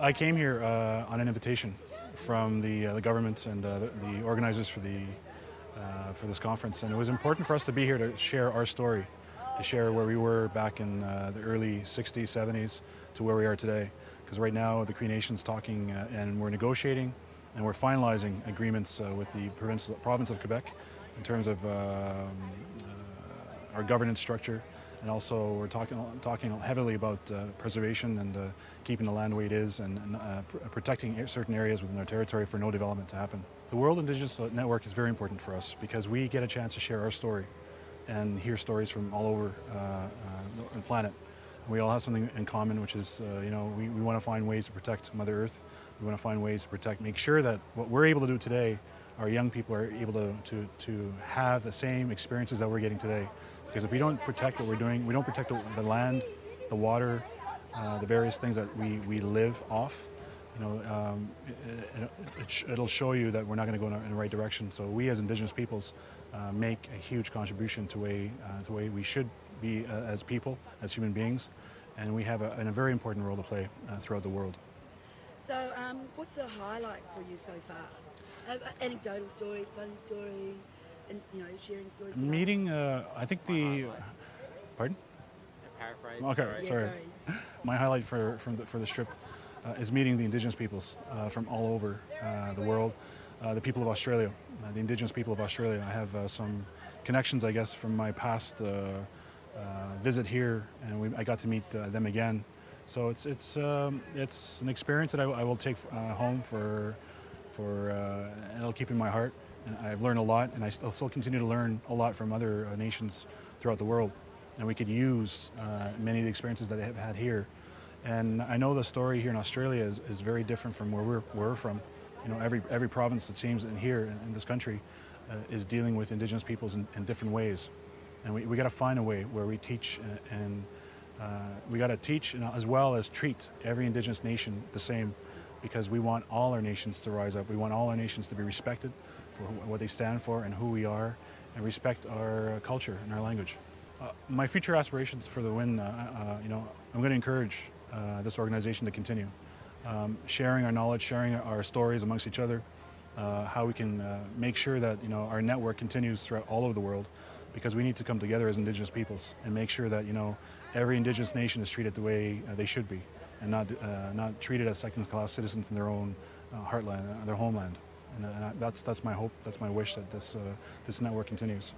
I came here on an invitation from the government and the organizers for this conference, and it was important for us to be here to share our story, to share where we were back in the early 60s, 70s to where we are today. Because right now the Cree Nation's talking and we're negotiating and we're finalizing agreements with the province of Quebec in terms of our governance structure, and also we're talking heavily about preservation and keeping the land the way it is, and protecting certain areas within our territory for no development to happen. The World Indigenous Network is very important for us because we get a chance to share our story and hear stories from all over the planet. We all have something in common, which is, we want to find ways to protect Mother Earth. We want to find ways to make sure that what we're able to do today, our young people are able to have the same experiences that we're getting today. Because if we don't protect what we're doing, we don't protect the land, the water, the various things that we live off, it'll show you that we're not going to go in the right direction. So we as Indigenous peoples make a huge contribution to the way we should be as people, as human beings, and we have a very important role to play throughout the world. So what's a highlight for you so far? Anecdotal story, funny story, and sharing stories. Meeting, I think pardon? Paraphrase. Okay, sorry. My highlight for this trip is meeting the Indigenous peoples from all over the world, the people of Australia, the Indigenous people of Australia. I have some connections, I guess, from my past visit here, and I got to meet them again. So it's an experience that I will take home and it'll keep in my heart. And I've learned a lot, and I'll still continue to learn a lot from other nations throughout the world. And we could use many of the experiences that I have had here. And I know the story here in Australia is very different from where we're from. Every province, it seems, here in this country is dealing with Indigenous peoples in different ways. And we got to find a way where we teach and we got to teach as well as treat every Indigenous nation the same, because we want all our nations to rise up. We want all our nations to be respected for what they stand for and who we are, and respect our culture and our language. My future aspirations for the WIN, I'm going to encourage this organization to continue sharing our knowledge, sharing our stories amongst each other, how we can make sure that our network continues throughout all over the world, because we need to come together as Indigenous peoples and make sure that every Indigenous nation is treated the way they should be, and not treated as second-class citizens in their own heartland, their homeland. And that's my hope, that's my wish, that this network continues.